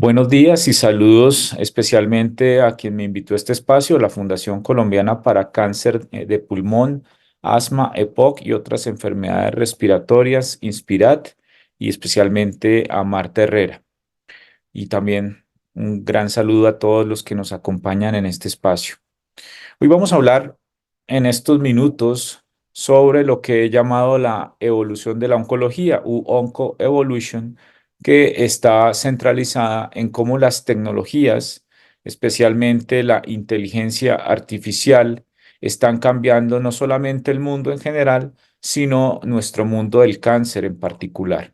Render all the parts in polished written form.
Buenos días y saludos especialmente a quien me invitó a este espacio, la Fundación Colombiana para Cáncer de Pulmón, Asma, EPOC y otras enfermedades respiratorias, Inspirat, y especialmente a Marta Herrera. Y también un gran saludo a todos los que nos acompañan en este espacio. Hoy vamos a hablar en estos minutos sobre lo que he llamado la evolución de la oncología u oncoevolution, que está centralizada en cómo las tecnologías, especialmente la inteligencia artificial, están cambiando no solamente el mundo en general, sino nuestro mundo del cáncer en particular.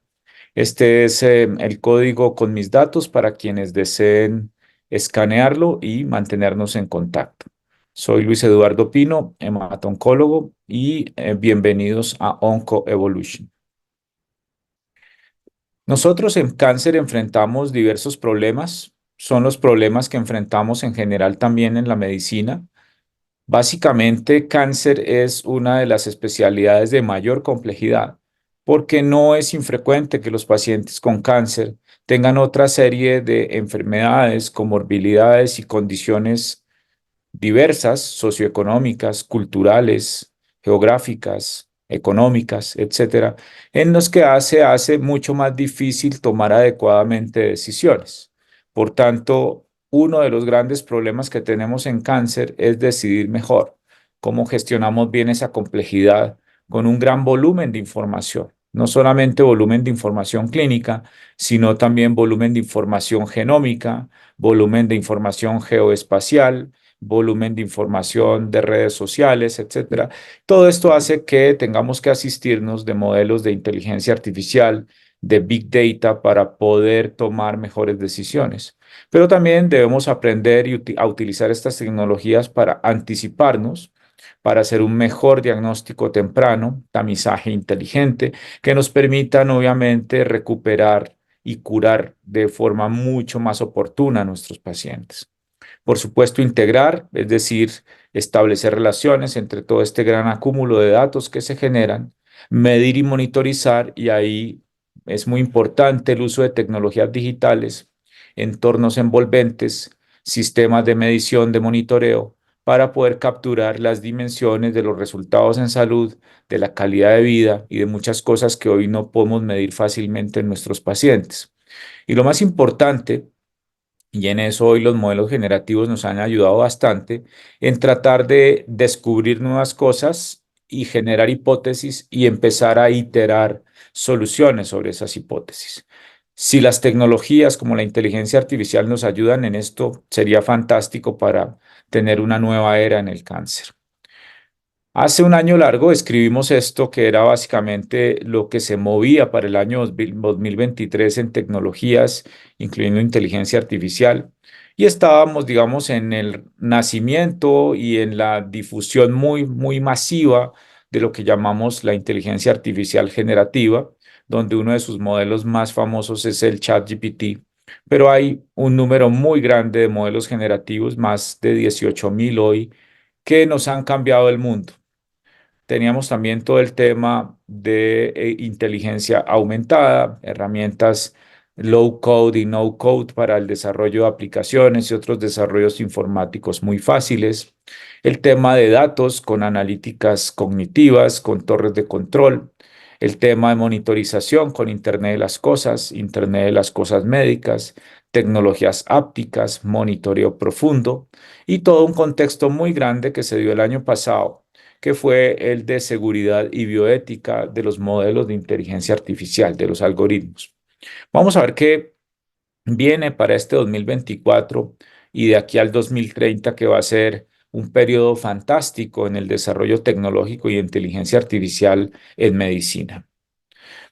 Este es el código con mis datos para quienes deseen escanearlo y mantenernos en contacto. Soy Luis Eduardo Pino, hematoncólogo, y bienvenidos a OncoEvolution. Nosotros en cáncer enfrentamos diversos problemas. Son los problemas que enfrentamos en general también en la medicina. Básicamente, cáncer es una de las especialidades de mayor complejidad porque no es infrecuente que los pacientes con cáncer tengan otra serie de enfermedades, comorbilidades y condiciones diversas, socioeconómicas, culturales, geográficas, económicas, etcétera, en los que hace mucho más difícil tomar adecuadamente decisiones. Por tanto, uno de los grandes problemas que tenemos en cáncer es decidir mejor cómo gestionamos bien esa complejidad con un gran volumen de información. No solamente volumen de información clínica, sino también volumen de información genómica, volumen de información geoespacial, volumen de información de redes sociales, etcétera. Todo esto hace que tengamos que asistirnos de modelos de inteligencia artificial, de Big Data para poder tomar mejores decisiones. Pero también debemos aprender a utilizar estas tecnologías para anticiparnos, para hacer un mejor diagnóstico temprano, tamizaje inteligente, que nos permitan obviamente recuperar y curar de forma mucho más oportuna a nuestros pacientes. Por supuesto, integrar, es decir, establecer relaciones entre todo este gran acúmulo de datos que se generan, medir y monitorizar, y ahí es muy importante el uso de tecnologías digitales, entornos envolventes, sistemas de medición, de monitoreo, para poder capturar las dimensiones de los resultados en salud, de la calidad de vida y de muchas cosas que hoy no podemos medir fácilmente en nuestros pacientes. Y lo más importante, y en eso hoy los modelos generativos nos han ayudado bastante en tratar de descubrir nuevas cosas y generar hipótesis y empezar a iterar soluciones sobre esas hipótesis. Si las tecnologías como la inteligencia artificial nos ayudan en esto, sería fantástico para tener una nueva era en el cáncer. Hace un año largo escribimos esto que era básicamente lo que se movía para el año 2023 en tecnologías, incluyendo inteligencia artificial, y estábamos, digamos, en el nacimiento y en la difusión muy masiva de lo que llamamos la inteligencia artificial generativa, donde uno de sus modelos más famosos es el ChatGPT, pero hay un número muy grande de modelos generativos, más de 18.000 hoy, que nos han cambiado el mundo. Teníamos también todo el tema de inteligencia aumentada, herramientas low code y no code para el desarrollo de aplicaciones y otros desarrollos informáticos muy fáciles. El tema de datos con analíticas cognitivas, con torres de control. El tema de monitorización con Internet de las cosas médicas, tecnologías ápticas, monitoreo profundo y todo un contexto muy grande que se dio el año pasado, que fue el de seguridad y bioética de los modelos de inteligencia artificial, de los algoritmos. Vamos a ver qué viene para este 2024 y de aquí al 2030, que va a ser un periodo fantástico en el desarrollo tecnológico y inteligencia artificial en medicina.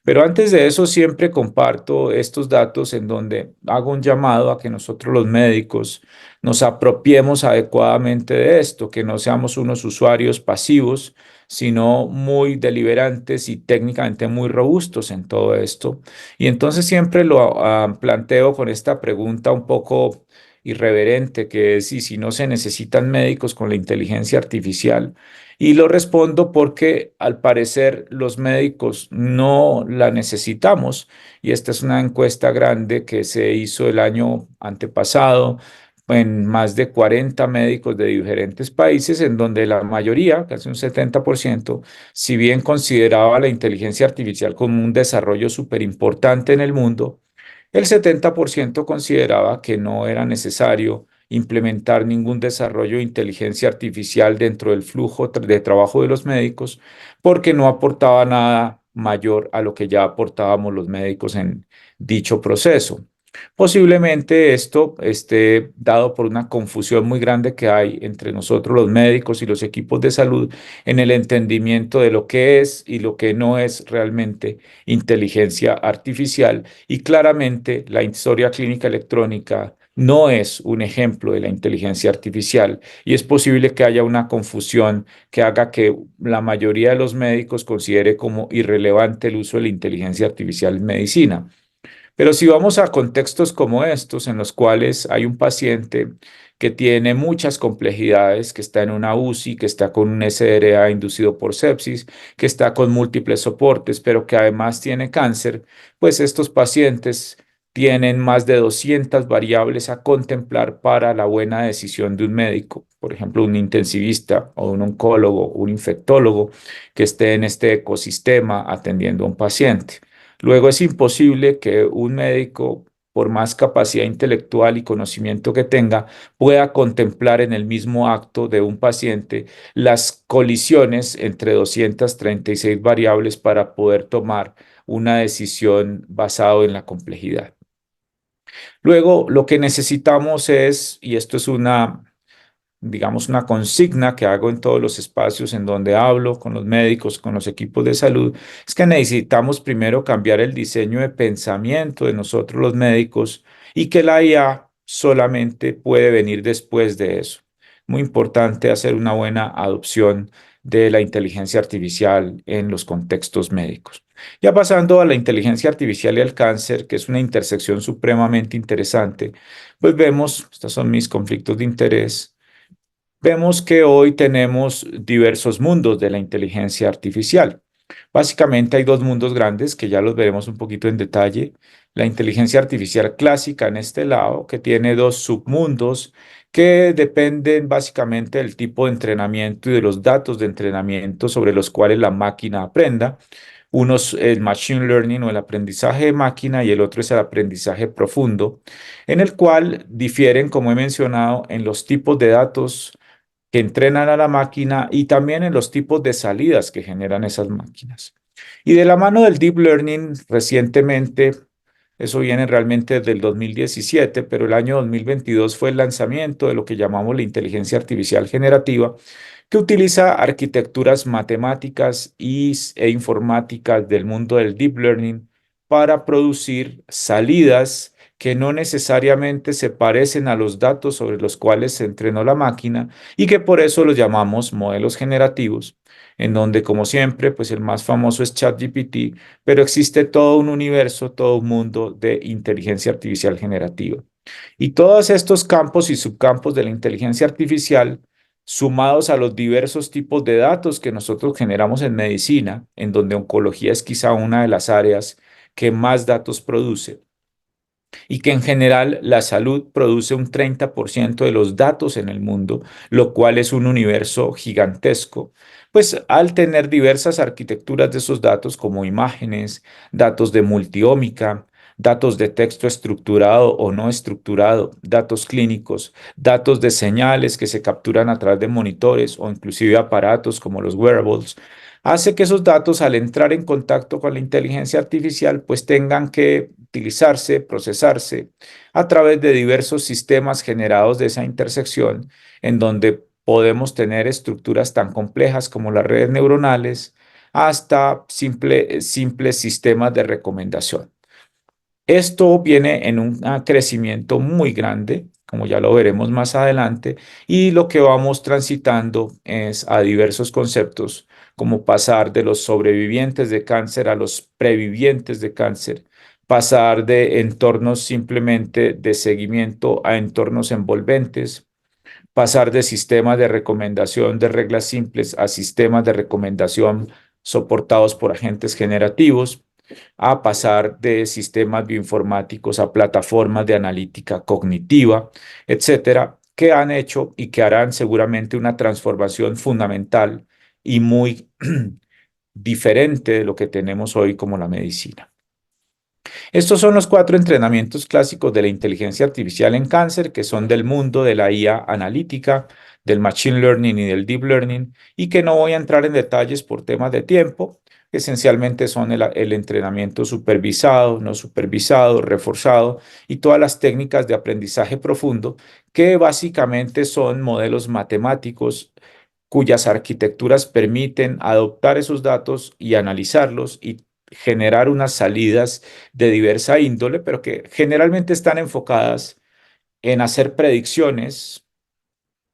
Pero antes de eso, siempre comparto estos datos en donde hago un llamado a que nosotros los médicos nos apropiemos adecuadamente de esto, que no seamos unos usuarios pasivos, sino muy deliberantes y técnicamente muy robustos en todo esto. Y entonces siempre lo planteo con esta pregunta un poco irreverente, que es, ¿y si no se necesitan médicos con la inteligencia artificial? Y lo respondo porque al parecer los médicos no la necesitamos. Y esta es una encuesta grande que se hizo el año antepasado en más de 40 médicos de diferentes países, en donde la mayoría, casi un 70%, si bien consideraba la inteligencia artificial como un desarrollo súper importante en el mundo, el 70% consideraba que no era necesario implementar ningún desarrollo de inteligencia artificial dentro del flujo de trabajo de los médicos porque no aportaba nada mayor a lo que ya aportábamos los médicos en dicho proceso. Posiblemente esto esté dado por una confusión muy grande que hay entre nosotros los médicos y los equipos de salud en el entendimiento de lo que es y lo que no es realmente inteligencia artificial, y claramente la historia clínica electrónica no es un ejemplo de la inteligencia artificial y es posible que haya una confusión que haga que la mayoría de los médicos considere como irrelevante el uso de la inteligencia artificial en medicina. Pero si vamos a contextos como estos, en los cuales hay un paciente que tiene muchas complejidades, que está en una UCI, que está con un SRA inducido por sepsis, que está con múltiples soportes, pero que además tiene cáncer, pues estos pacientes tienen más de 200 variables a contemplar para la buena decisión de un médico, por ejemplo, un intensivista o un oncólogo, un infectólogo que esté en este ecosistema atendiendo a un paciente. Luego es imposible que un médico, por más capacidad intelectual y conocimiento que tenga, pueda contemplar en el mismo acto de un paciente las colisiones entre 236 variables para poder tomar una decisión basado en la complejidad. Luego, lo que necesitamos es, y esto es una, digamos, una consigna que hago en todos los espacios en donde hablo con los médicos, con los equipos de salud, es que necesitamos primero cambiar el diseño de pensamiento de nosotros los médicos y que la IA solamente puede venir después de eso. Muy importante hacer una buena adopción de la inteligencia artificial en los contextos médicos. Ya pasando a la inteligencia artificial y al cáncer, que es una intersección supremamente interesante, pues vemos, estos son mis conflictos de interés. Vemos que hoy tenemos diversos mundos de la inteligencia artificial. Básicamente hay dos mundos grandes que ya los veremos un poquito en detalle. La inteligencia artificial clásica en este lado, que tiene dos submundos que dependen básicamente del tipo de entrenamiento y de los datos de entrenamiento sobre los cuales la máquina aprenda. Uno es el machine learning o el aprendizaje de máquina y el otro es el aprendizaje profundo, en el cual difieren, como he mencionado, en los tipos de datos que entrenan a la máquina y también en los tipos de salidas que generan esas máquinas. Y de la mano del Deep Learning, recientemente, eso viene realmente desde el 2017, pero el año 2022 fue el lanzamiento de lo que llamamos la inteligencia artificial generativa, que utiliza arquitecturas matemáticas e informáticas del mundo del Deep Learning para producir salidas que no necesariamente se parecen a los datos sobre los cuales se entrenó la máquina y que por eso los llamamos modelos generativos, en donde, como siempre, pues el más famoso es ChatGPT, pero existe todo un universo, todo un mundo de inteligencia artificial generativa. Y todos estos campos y subcampos de la inteligencia artificial, sumados a los diversos tipos de datos que nosotros generamos en medicina, en donde oncología es quizá una de las áreas que más datos produce, y que en general la salud produce un 30% de los datos en el mundo, lo cual es un universo gigantesco. Pues al tener diversas arquitecturas de esos datos como imágenes, datos de multiómica, datos de texto estructurado o no estructurado, datos clínicos, datos de señales que se capturan a través de monitores o inclusive aparatos como los wearables, hace que esos datos al entrar en contacto con la inteligencia artificial pues tengan que utilizarse, procesarse a través de diversos sistemas generados de esa intersección, en donde podemos tener estructuras tan complejas como las redes neuronales hasta simples sistemas de recomendación. Esto viene en un crecimiento muy grande, como ya lo veremos más adelante, y lo que vamos transitando es a diversos conceptos, como pasar de los sobrevivientes de cáncer a los previvientes de cáncer, pasar de entornos simplemente de seguimiento a entornos envolventes, pasar de sistemas de recomendación de reglas simples a sistemas de recomendación soportados por agentes generativos, a pasar de sistemas bioinformáticos a plataformas de analítica cognitiva, etcétera, que han hecho y que harán seguramente una transformación fundamental y muy diferente de lo que tenemos hoy como la medicina. Estos son los cuatro entrenamientos clásicos de la inteligencia artificial en cáncer, que son del mundo de la IA analítica, del machine learning y del deep learning, y que no voy a entrar en detalles por temas de tiempo. Esencialmente son el entrenamiento supervisado, no supervisado, reforzado y todas las técnicas de aprendizaje profundo, que básicamente son modelos matemáticos cuyas arquitecturas permiten adoptar esos datos y analizarlos y generar unas salidas de diversa índole, pero que generalmente están enfocadas en hacer predicciones,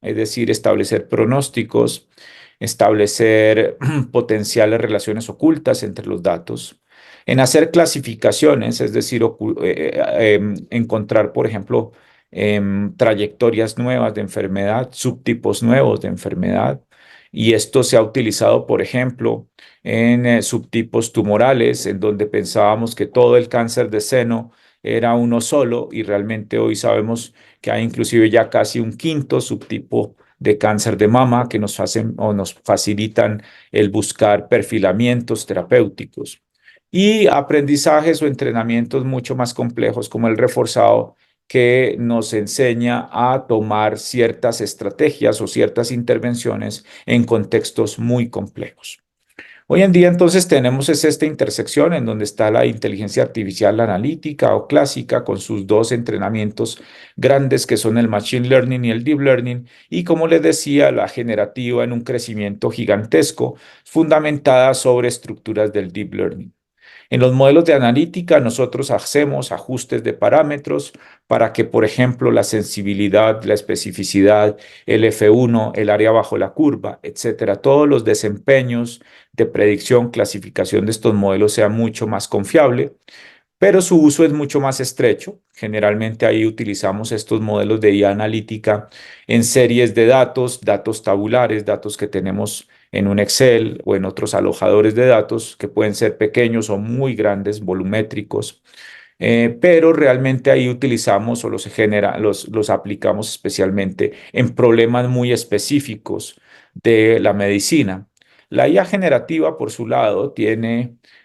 es decir, establecer pronósticos, establecer potenciales relaciones ocultas entre los datos, en hacer clasificaciones, es decir, encontrar, por ejemplo, trayectorias nuevas de enfermedad, subtipos nuevos de enfermedad. Y esto se ha utilizado, por ejemplo, en subtipos tumorales, en donde pensábamos que todo el cáncer de seno era uno solo y realmente hoy sabemos que hay inclusive ya casi un quinto subtipo de cáncer de mama que nos hacen o nos facilitan el buscar perfilamientos terapéuticos y aprendizajes o entrenamientos mucho más complejos como el reforzado que nos enseña a tomar ciertas estrategias o ciertas intervenciones en contextos muy complejos. Hoy en día entonces tenemos esta intersección en donde está la inteligencia artificial analítica o clásica con sus dos entrenamientos grandes que son el machine learning y el deep learning y como les decía la generativa en un crecimiento gigantesco fundamentada sobre estructuras del deep learning. En los modelos de analítica nosotros hacemos ajustes de parámetros para que, por ejemplo, la sensibilidad, la especificidad, el F1, el área bajo la curva, etcétera, todos los desempeños de predicción, clasificación de estos modelos sea mucho más confiable, pero su uso es mucho más estrecho. Generalmente ahí utilizamos estos modelos de IA analítica en series de datos, datos tabulares, datos que tenemos en un Excel o en otros alojadores de datos que pueden ser pequeños o muy grandes, volumétricos, pero realmente ahí utilizamos o los aplicamos especialmente en problemas muy específicos de la medicina. La IA generativa, por su lado,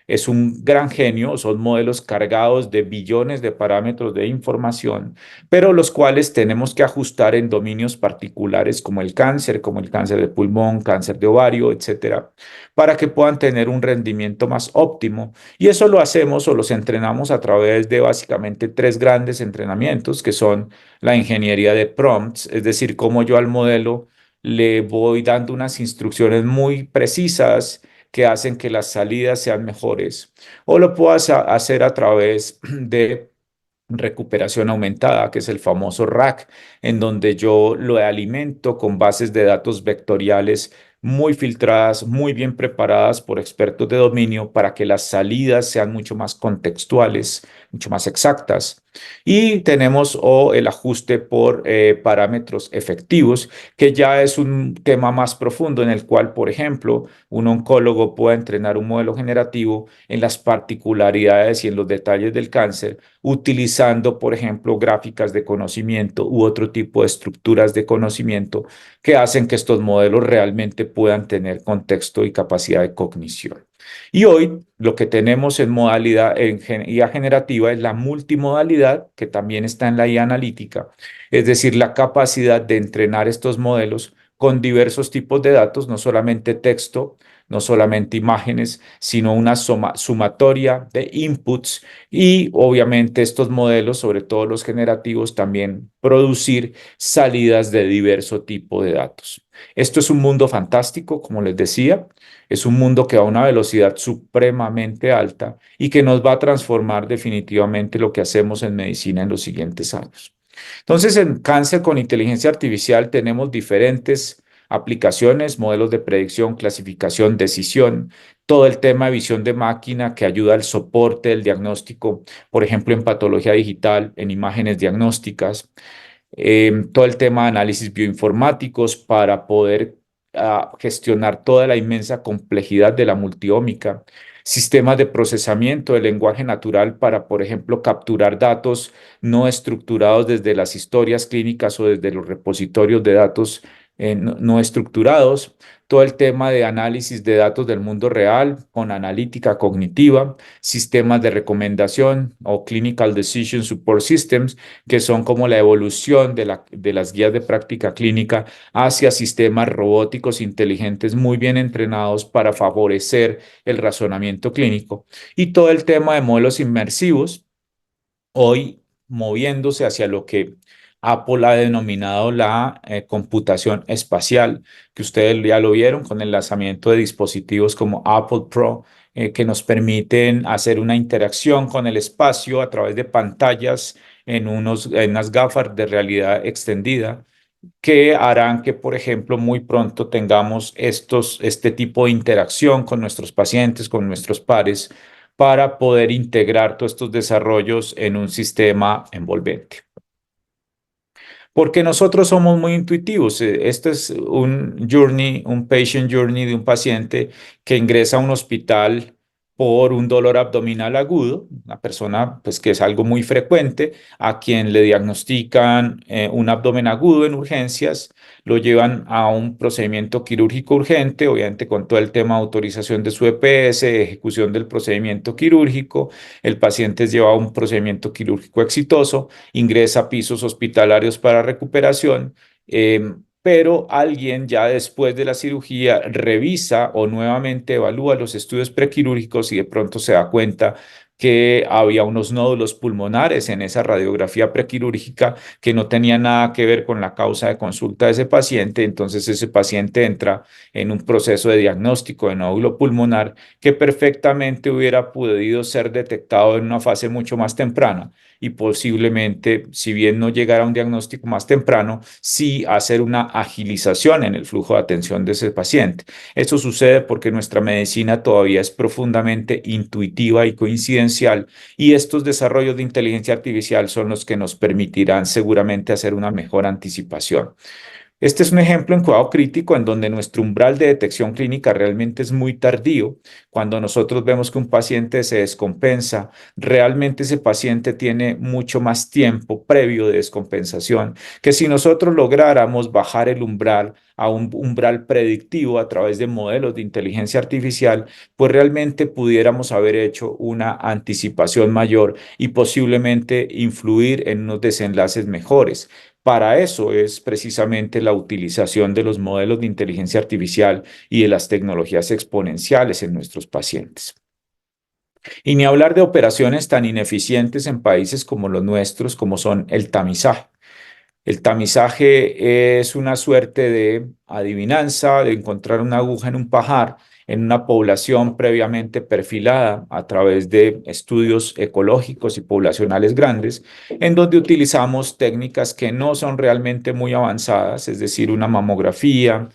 es un gran genio, son modelos cargados de billones de parámetros de información, pero los cuales tenemos que ajustar en dominios particulares como el cáncer de pulmón, cáncer de ovario, etcétera, para que puedan tener un rendimiento más óptimo. Y eso lo hacemos o los entrenamos a través de básicamente tres grandes entrenamientos, que son la ingeniería de prompts, es decir, cómo yo al modelo le voy dando unas instrucciones muy precisas que hacen que las salidas sean mejores. O lo puedo hacer a través de recuperación aumentada, que es el famoso RAC, en donde yo lo alimento con bases de datos vectoriales muy filtradas, muy bien preparadas por expertos de dominio para que las salidas sean mucho más contextuales, mucho más exactas. Y tenemos el ajuste por parámetros efectivos, que ya es un tema más profundo en el cual, por ejemplo, un oncólogo puede entrenar un modelo generativo en las particularidades y en los detalles del cáncer utilizando, por ejemplo, gráficas de conocimiento u otro tipo de estructuras de conocimiento que hacen que estos modelos realmente puedan tener contexto y capacidad de cognición. Y hoy lo que tenemos en modalidad en IA generativa es la multimodalidad, que también está en la IA analítica, es decir, la capacidad de entrenar estos modelos con diversos tipos de datos, no solamente texto, no solamente imágenes, sino una sumatoria de inputs y obviamente estos modelos, sobre todo los generativos, también producir salidas de diverso tipo de datos. Esto es un mundo fantástico, como les decía, es un mundo que va a una velocidad supremamente alta y que nos va a transformar definitivamente lo que hacemos en medicina en los siguientes años. Entonces, en cáncer con inteligencia artificial tenemos diferentes aplicaciones, modelos de predicción, clasificación, decisión, todo el tema de visión de máquina que ayuda al soporte del diagnóstico, por ejemplo, en patología digital, en imágenes diagnósticas. todo el tema de análisis bioinformáticos para poder gestionar toda la inmensa complejidad de la multiómica, sistemas de procesamiento del lenguaje natural para, por ejemplo, capturar datos no estructurados desde las historias clínicas o desde los repositorios de datos no estructurados, todo el tema de análisis de datos del mundo real con analítica cognitiva, sistemas de recomendación o Clinical Decision Support Systems, que son como la evolución de las guías de práctica clínica hacia sistemas robóticos inteligentes muy bien entrenados para favorecer el razonamiento clínico. Y todo el tema de modelos inmersivos, hoy moviéndose hacia lo que Apple ha denominado la computación espacial, que ustedes ya lo vieron con el lanzamiento de dispositivos como Apple Pro, que nos permiten hacer una interacción con el espacio a través de pantallas en unas gafas de realidad extendida que harán que, por ejemplo, muy pronto tengamos este tipo de interacción con nuestros pacientes, con nuestros pares, para poder integrar todos estos desarrollos en un sistema envolvente. Porque nosotros somos muy intuitivos. Esto es un journey, un patient journey de un paciente que ingresa a un hospital por un dolor abdominal agudo, una persona pues que es algo muy frecuente, a quien le diagnostican un abdomen agudo en urgencias, lo llevan a un procedimiento quirúrgico urgente, obviamente con todo el tema de autorización de su EPS, ejecución del procedimiento quirúrgico, el paciente es llevado a un procedimiento quirúrgico exitoso, ingresa a pisos hospitalarios para recuperación, pero alguien ya después de la cirugía revisa o nuevamente evalúa los estudios prequirúrgicos y de pronto se da cuenta que había unos nódulos pulmonares en esa radiografía prequirúrgica que no tenía nada que ver con la causa de consulta de ese paciente. Entonces ese paciente entra en un proceso de diagnóstico de nódulo pulmonar que perfectamente hubiera podido ser detectado en una fase mucho más temprana y posiblemente, si bien no llegara a un diagnóstico más temprano, sí hacer una agilización en el flujo de atención de ese paciente. Esto sucede porque nuestra medicina todavía es profundamente intuitiva y coincidencial y estos desarrollos de inteligencia artificial son los que nos permitirán seguramente hacer una mejor anticipación. Este es un ejemplo en cuidado crítico en donde nuestro umbral de detección clínica realmente es muy tardío. Cuando nosotros vemos que un paciente se descompensa, realmente ese paciente tiene mucho más tiempo previo de descompensación que si nosotros lográramos bajar el umbral a un umbral predictivo a través de modelos de inteligencia artificial, pues realmente pudiéramos haber hecho una anticipación mayor y posiblemente influir en unos desenlaces mejores. Para eso es precisamente la utilización de los modelos de inteligencia artificial y de las tecnologías exponenciales en nuestros pacientes. Y ni hablar de operaciones tan ineficientes en países como los nuestros, como son el tamizaje. El tamizaje es una suerte de adivinanza, de encontrar una aguja en un pajar en una población previamente perfilada a través de estudios ecológicos y poblacionales grandes, en donde utilizamos técnicas que no son realmente muy avanzadas, es decir, una mamografía,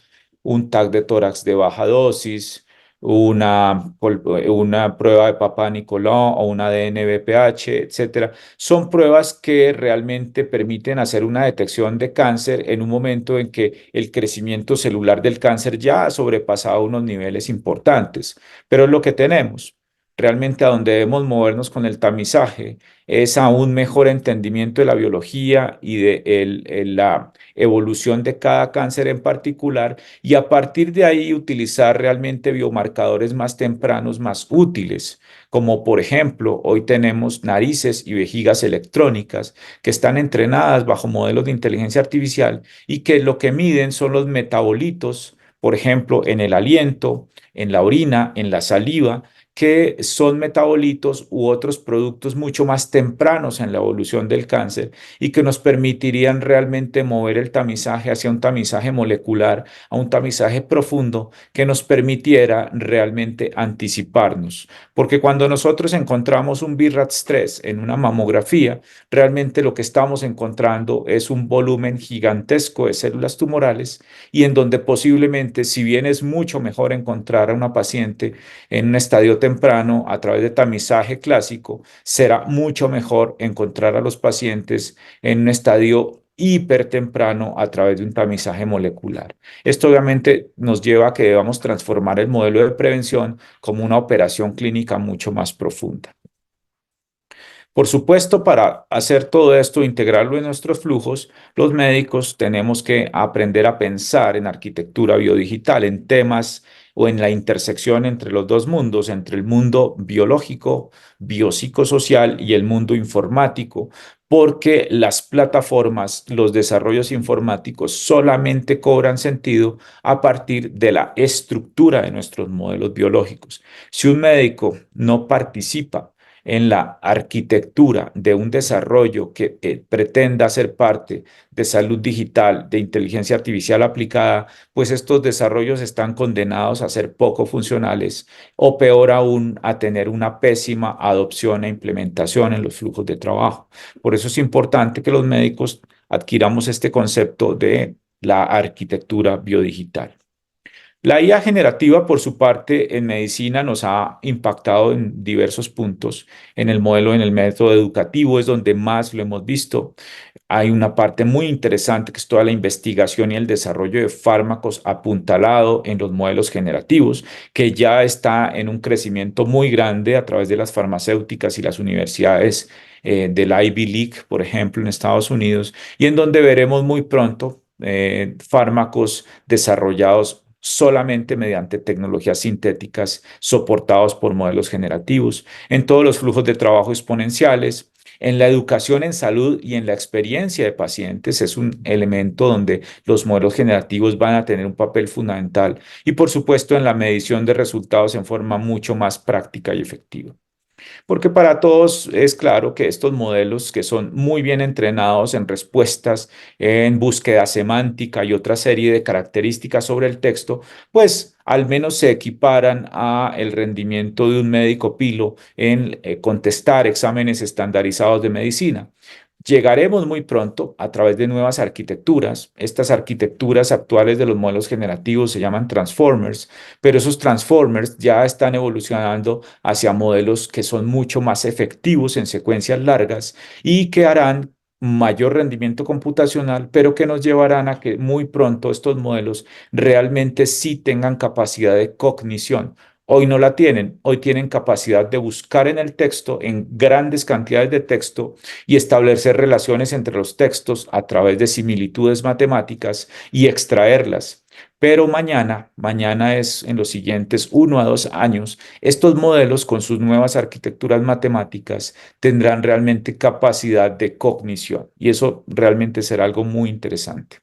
un TAC de tórax de baja dosis, una prueba de Papá Nicolau o una ADN-BPH, etcétera. Son pruebas que realmente permiten hacer una detección de cáncer en un momento en que el crecimiento celular del cáncer ya ha sobrepasado unos niveles importantes, pero es lo que tenemos. Realmente a donde debemos movernos con el tamizaje es a un mejor entendimiento de la biología y de la evolución de cada cáncer en particular y a partir de ahí utilizar realmente biomarcadores más tempranos, más útiles, como por ejemplo, hoy tenemos narices y vejigas electrónicas que están entrenadas bajo modelos de inteligencia artificial y que lo que miden son los metabolitos, por ejemplo, en el aliento, en la orina, en la saliva, que son metabolitos u otros productos mucho más tempranos en la evolución del cáncer y que nos permitirían realmente mover el tamizaje hacia un tamizaje molecular, a un tamizaje profundo que nos permitiera realmente anticiparnos. Porque cuando nosotros encontramos un BRAF3 en una mamografía, realmente lo que estamos encontrando es un volumen gigantesco de células tumorales y en donde posiblemente, si bien es mucho mejor encontrar a una paciente en un estadio temprano a través de tamizaje clásico, será mucho mejor encontrar a los pacientes en un estadio hipertemprano a través de un tamizaje molecular. Esto obviamente nos lleva a que debamos transformar el modelo de prevención como una operación clínica mucho más profunda. Por supuesto, para hacer todo esto, integrarlo en nuestros flujos, los médicos tenemos que aprender a pensar en arquitectura biodigital, en temas o en la intersección entre los dos mundos, entre el mundo biológico, biopsicosocial y el mundo informático, porque las plataformas, los desarrollos informáticos solamente cobran sentido a partir de la estructura de nuestros modelos biológicos. Si un médico no participa en la arquitectura de un desarrollo que pretenda ser parte de salud digital, de inteligencia artificial aplicada, pues estos desarrollos están condenados a ser poco funcionales o peor aún, a tener una pésima adopción e implementación en los flujos de trabajo. Por eso es importante que los médicos adquiramos este concepto de la arquitectura biodigital. La IA generativa, por su parte, en medicina nos ha impactado en diversos puntos. En el modelo, en el método educativo es donde más lo hemos visto. Hay una parte muy interesante que es toda la investigación y el desarrollo de fármacos apuntalado en los modelos generativos, que ya está en un crecimiento muy grande a través de las farmacéuticas y las universidades del Ivy League, por ejemplo, en Estados Unidos, y en donde veremos muy pronto fármacos desarrollados solamente mediante tecnologías sintéticas soportados por modelos generativos, en todos los flujos de trabajo exponenciales, en la educación en salud y en la experiencia de pacientes es un elemento donde los modelos generativos van a tener un papel fundamental y por supuesto en la medición de resultados en forma mucho más práctica y efectiva. Porque para todos es claro que estos modelos que son muy bien entrenados en respuestas, en búsqueda semántica y otra serie de características sobre el texto, pues al menos se equiparan a el rendimiento de un médico pilo en contestar exámenes estandarizados de medicina. Llegaremos muy pronto a través de nuevas arquitecturas. Estas arquitecturas actuales de los modelos generativos se llaman transformers, pero esos transformers ya están evolucionando hacia modelos que son mucho más efectivos en secuencias largas y que harán mayor rendimiento computacional, pero que nos llevarán a que muy pronto estos modelos realmente sí tengan capacidad de cognición. Hoy no la tienen, hoy tienen capacidad de buscar en el texto, en grandes cantidades de texto, y establecer relaciones entre los textos a través de similitudes matemáticas y extraerlas. Pero mañana es en los siguientes 1 a 2 años, estos modelos con sus nuevas arquitecturas matemáticas tendrán realmente capacidad de cognición y eso realmente será algo muy interesante.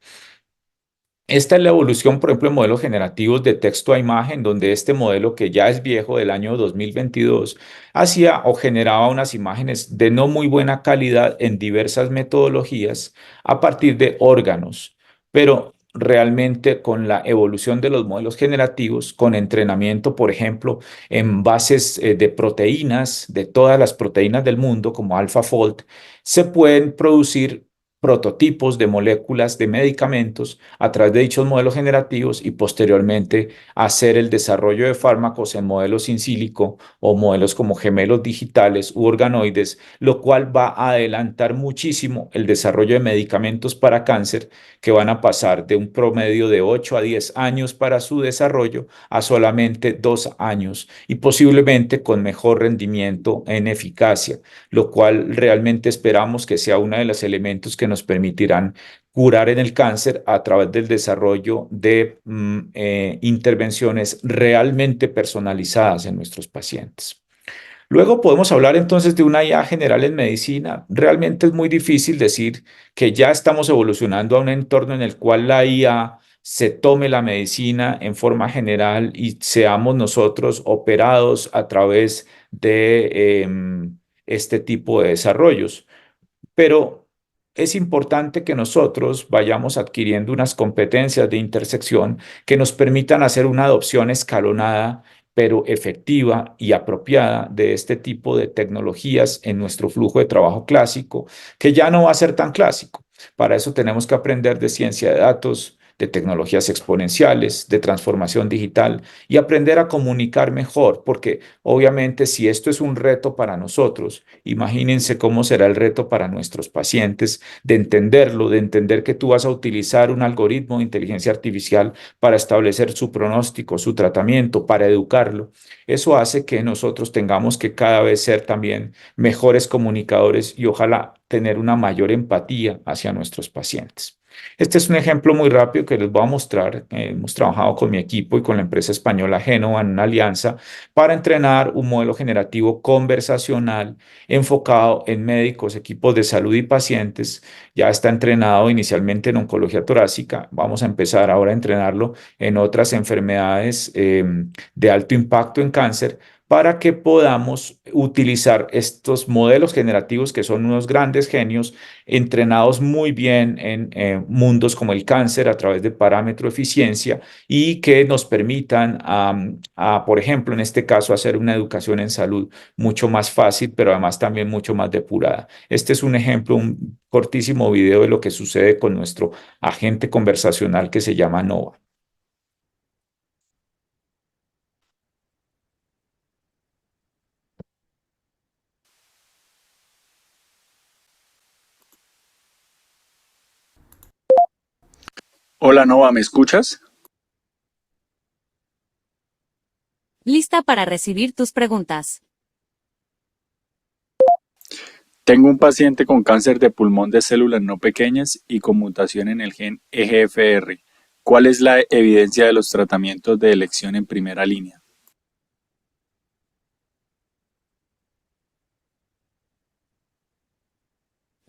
Esta es la evolución, por ejemplo, de modelos generativos de texto a imagen, donde este modelo que ya es viejo del año 2022 hacía o generaba unas imágenes de no muy buena calidad en diversas metodologías a partir de órganos, pero realmente con la evolución de los modelos generativos, con entrenamiento, por ejemplo, en bases de proteínas, de todas las proteínas del mundo, como AlphaFold, se pueden producir prototipos de moléculas de medicamentos a través de dichos modelos generativos y posteriormente hacer el desarrollo de fármacos en modelos in silico o modelos como gemelos digitales u organoides, lo cual va a adelantar muchísimo el desarrollo de medicamentos para cáncer que van a pasar de un promedio de 8 a 10 años para su desarrollo a solamente 2 años y posiblemente con mejor rendimiento en eficacia, lo cual realmente esperamos que sea uno de los elementos que nos permitirán curar en el cáncer a través del desarrollo de intervenciones realmente personalizadas en nuestros pacientes. Luego podemos hablar entonces de una IA general en medicina. Realmente es muy difícil decir que ya estamos evolucionando a un entorno en el cual la IA se tome la medicina en forma general y seamos nosotros operados a través de este tipo de desarrollos. Pero es importante que nosotros vayamos adquiriendo unas competencias de intersección que nos permitan hacer una adopción escalonada, pero efectiva y apropiada de este tipo de tecnologías en nuestro flujo de trabajo clásico, que ya no va a ser tan clásico. Para eso tenemos que aprender de ciencia de datos, de tecnologías exponenciales, de transformación digital y aprender a comunicar mejor, porque obviamente si esto es un reto para nosotros, imagínense cómo será el reto para nuestros pacientes de entenderlo, de entender que tú vas a utilizar un algoritmo de inteligencia artificial para establecer su pronóstico, su tratamiento, para educarlo. Eso hace que nosotros tengamos que cada vez ser también mejores comunicadores y ojalá tener una mayor empatía hacia nuestros pacientes. Este es un ejemplo muy rápido que les voy a mostrar. Hemos trabajado con mi equipo y con la empresa española Génova en una alianza para entrenar un modelo generativo conversacional enfocado en médicos, equipos de salud y pacientes. Ya está entrenado inicialmente en oncología torácica. Vamos a empezar ahora a entrenarlo en otras enfermedades de alto impacto en cáncer para que podamos utilizar estos modelos generativos que son unos grandes genios entrenados muy bien en mundos como el cáncer a través de parámetro eficiencia y que nos permitan, por ejemplo, en este caso, hacer una educación en salud mucho más fácil, pero además también mucho más depurada. Este es un ejemplo, un cortísimo video de lo que sucede con nuestro agente conversacional que se llama Nova. Hola Nova, ¿me escuchas? Lista para recibir tus preguntas. Tengo un paciente con cáncer de pulmón de células no pequeñas y con mutación en el gen EGFR. ¿Cuál es la evidencia de los tratamientos de elección en primera línea?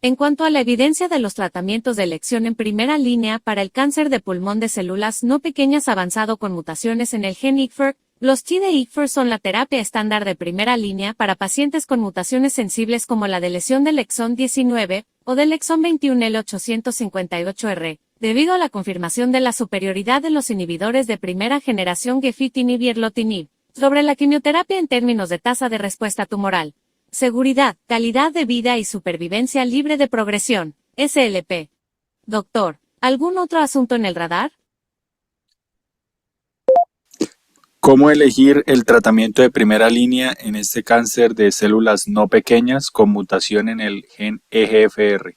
En cuanto a la evidencia de los tratamientos de elección en primera línea para el cáncer de pulmón de células no pequeñas avanzado con mutaciones en el gen IGFR, los TI de IGFR son la terapia estándar de primera línea para pacientes con mutaciones sensibles como la de lesión del exón 19 o del exón 21L858R, debido a la confirmación de la superioridad de los inhibidores de primera generación gefitinib y erlotinib sobre la quimioterapia en términos de tasa de respuesta tumoral. Seguridad, calidad de vida y supervivencia libre de progresión, SLP. Doctor, ¿algún otro asunto en el radar? ¿Cómo elegir el tratamiento de primera línea en este cáncer de células no pequeñas con mutación en el gen EGFR?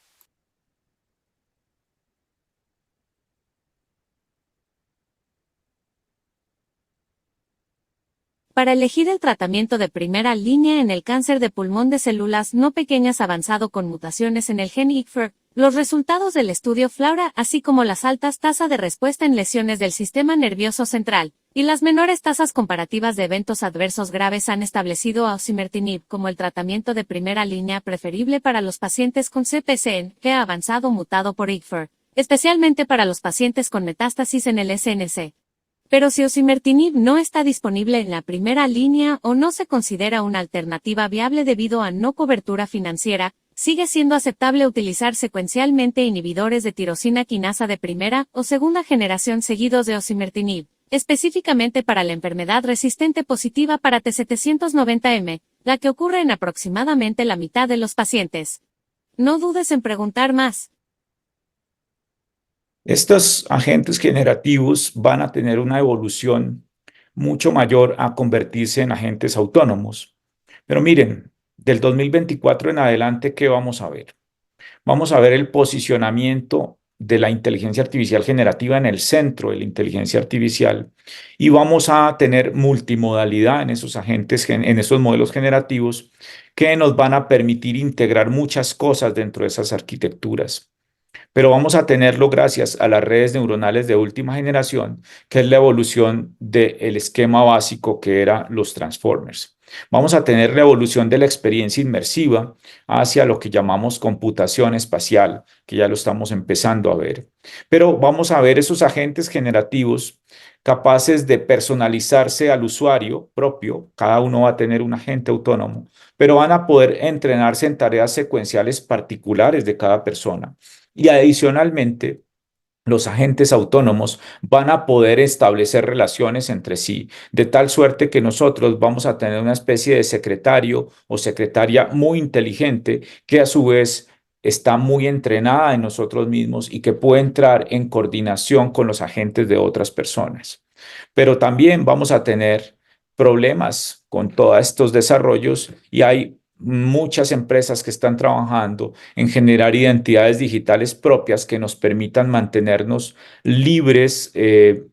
Para elegir el tratamiento de primera línea en el cáncer de pulmón de células no pequeñas avanzado con mutaciones en el gen IGFR, los resultados del estudio FLAURA, así como las altas tasas de respuesta en lesiones del sistema nervioso central, y las menores tasas comparativas de eventos adversos graves han establecido a osimertinib como el tratamiento de primera línea preferible para los pacientes con CPCN que ha avanzado mutado por IGFR, especialmente para los pacientes con metástasis en el SNC. Pero si osimertinib no está disponible en la primera línea o no se considera una alternativa viable debido a no cobertura financiera, sigue siendo aceptable utilizar secuencialmente inhibidores de tirosina quinasa de primera o segunda generación seguidos de osimertinib, específicamente para la enfermedad resistente positiva para T790M, la que ocurre en aproximadamente la mitad de los pacientes. No dudes en preguntar más. Estos agentes generativos van a tener una evolución mucho mayor a convertirse en agentes autónomos. Pero miren, del 2024 en adelante, ¿qué vamos a ver? Vamos a ver el posicionamiento de la inteligencia artificial generativa en el centro de la inteligencia artificial y vamos a tener multimodalidad en esos agentes, en esos modelos generativos que nos van a permitir integrar muchas cosas dentro de esas arquitecturas. Pero vamos a tenerlo gracias a las redes neuronales de última generación, que es la evolución del esquema básico que eran los transformers. Vamos a tener la evolución de la experiencia inmersiva hacia lo que llamamos computación espacial, que ya lo estamos empezando a ver. Pero vamos a ver esos agentes generativos capaces de personalizarse al usuario propio, cada uno va a tener un agente autónomo, pero van a poder entrenarse en tareas secuenciales particulares de cada persona. Y adicionalmente, los agentes autónomos van a poder establecer relaciones entre sí, de tal suerte que nosotros vamos a tener una especie de secretario o secretaria muy inteligente que a su vez está muy entrenada en nosotros mismos y que puede entrar en coordinación con los agentes de otras personas. Pero también vamos a tener problemas con todos estos desarrollos y hay muchas empresas que están trabajando en generar identidades digitales propias que nos permitan mantenernos libres,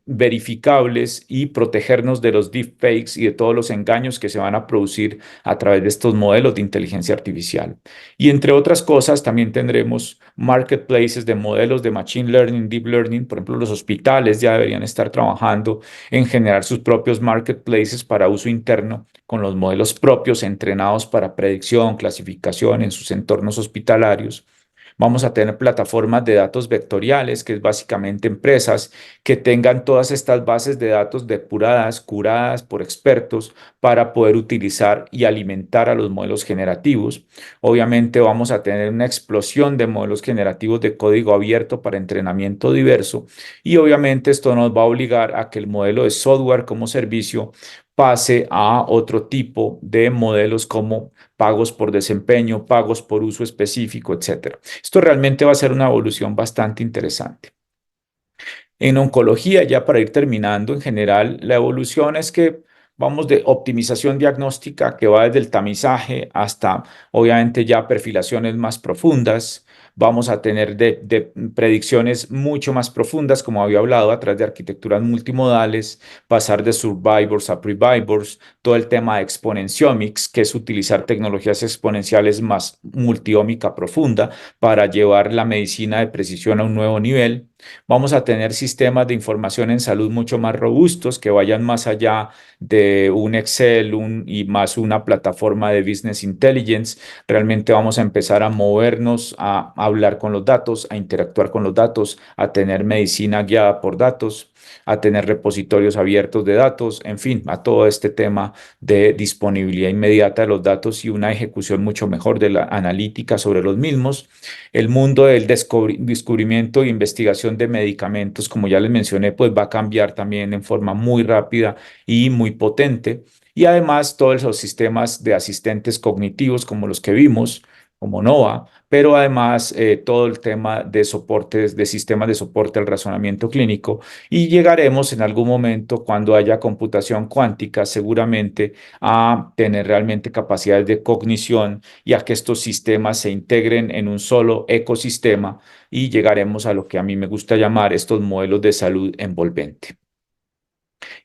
verificables y protegernos de los deepfakes y de todos los engaños que se van a producir a través de estos modelos de inteligencia artificial. Y entre otras cosas, también tendremos marketplaces de modelos de machine learning, deep learning. Por ejemplo, los hospitales ya deberían estar trabajando en generar sus propios marketplaces para uso interno con los modelos propios entrenados para predicción, clasificación en sus entornos hospitalarios. Vamos a tener plataformas de datos vectoriales, que es básicamente empresas que tengan todas estas bases de datos depuradas, curadas por expertos para poder utilizar y alimentar a los modelos generativos. Obviamente vamos a tener una explosión de modelos generativos de código abierto para entrenamiento diverso y obviamente esto nos va a obligar a que el modelo de software como servicio pase a otro tipo de modelos como pagos por desempeño, pagos por uso específico, etcétera. Esto realmente va a ser una evolución bastante interesante. En oncología, ya para ir terminando, en general, la evolución es que vamos de optimización diagnóstica que va desde el tamizaje hasta, obviamente, ya perfilaciones más profundas. Vamos a tener de predicciones mucho más profundas, como había hablado, a través de arquitecturas multimodales, pasar de survivors a previvors, todo el tema de exponenciomics, que es utilizar tecnologías exponenciales más multiómica profunda para llevar la medicina de precisión a un nuevo nivel. Vamos a tener sistemas de información en salud mucho más robustos que vayan más allá de un Excel y más una plataforma de Business Intelligence. Realmente vamos a empezar a movernos, a hablar con los datos, a interactuar con los datos, a tener medicina guiada por datos, a tener repositorios abiertos de datos, en fin, a todo este tema de disponibilidad inmediata de los datos y una ejecución mucho mejor de la analítica sobre los mismos. El mundo del descubrimiento e investigación de medicamentos, como ya les mencioné, pues va a cambiar también en forma muy rápida y muy potente. Y además todos los sistemas de asistentes cognitivos como los que vimos, como Nova, pero además todo el tema de soportes, de sistemas de soporte al razonamiento clínico. Y llegaremos en algún momento, cuando haya computación cuántica, seguramente a tener realmente capacidades de cognición y a que estos sistemas se integren en un solo ecosistema y llegaremos a lo que a mí me gusta llamar estos modelos de salud envolvente.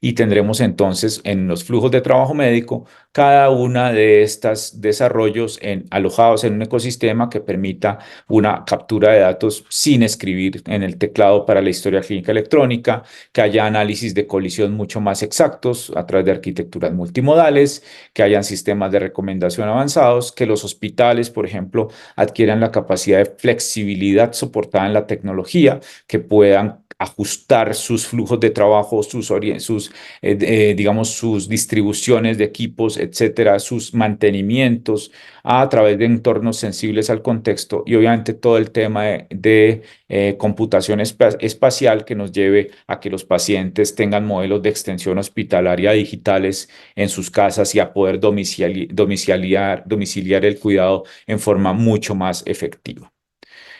Y tendremos entonces en los flujos de trabajo médico cada una de estos desarrollos alojados en un ecosistema que permita una captura de datos sin escribir en el teclado para la historia clínica electrónica, que haya análisis de colisión mucho más exactos a través de arquitecturas multimodales, que hayan sistemas de recomendación avanzados, que los hospitales, por ejemplo, adquieran la capacidad de flexibilidad soportada en la tecnología, que puedan ajustar sus flujos de trabajo, digamos, sus distribuciones de equipos, etcétera, sus mantenimientos a través de entornos sensibles al contexto y obviamente todo el tema de computación espacial que nos lleve a que los pacientes tengan modelos de extensión hospitalaria digitales en sus casas y a poder domiciliar el cuidado en forma mucho más efectiva.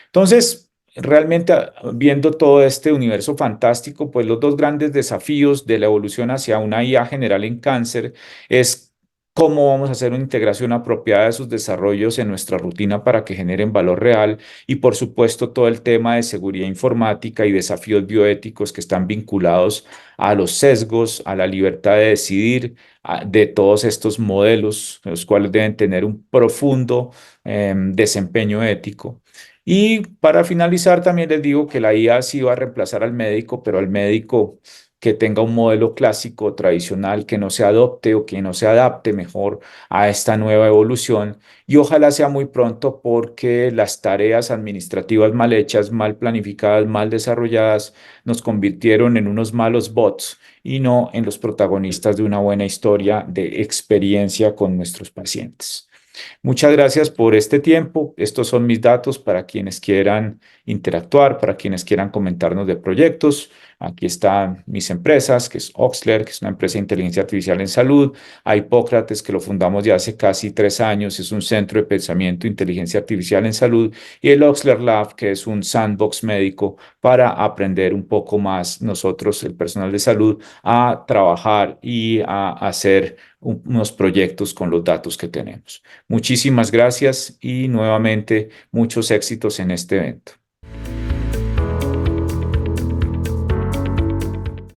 Entonces, realmente viendo todo este universo fantástico, pues los dos grandes desafíos de la evolución hacia una IA general en cáncer es cómo vamos a hacer una integración apropiada de sus desarrollos en nuestra rutina para que generen valor real y por supuesto todo el tema de seguridad informática y desafíos bioéticos que están vinculados a los sesgos, a la libertad de decidir de todos estos modelos, los cuales deben tener un profundo desempeño ético. Y para finalizar, también les digo que la IA sí va a reemplazar al médico, pero al médico que tenga un modelo clásico, tradicional, que no se adopte o que no se adapte mejor a esta nueva evolución. Y ojalá sea muy pronto porque las tareas administrativas mal hechas, mal planificadas, mal desarrolladas, nos convirtieron en unos malos bots y no en los protagonistas de una buena historia de experiencia con nuestros pacientes. Muchas gracias por este tiempo. Estos son mis datos para quienes quieran interactuar, para quienes quieran comentarnos de proyectos. Aquí están mis empresas, que es Oxler, que es una empresa de inteligencia artificial en salud, a Hipócrates, que lo fundamos ya hace casi 3 años, es un centro de pensamiento de inteligencia artificial en salud, y el Oxler Lab, que es un sandbox médico para aprender un poco más nosotros, el personal de salud, a trabajar y a hacer unos proyectos con los datos que tenemos. Muchísimas gracias y nuevamente muchos éxitos en este evento.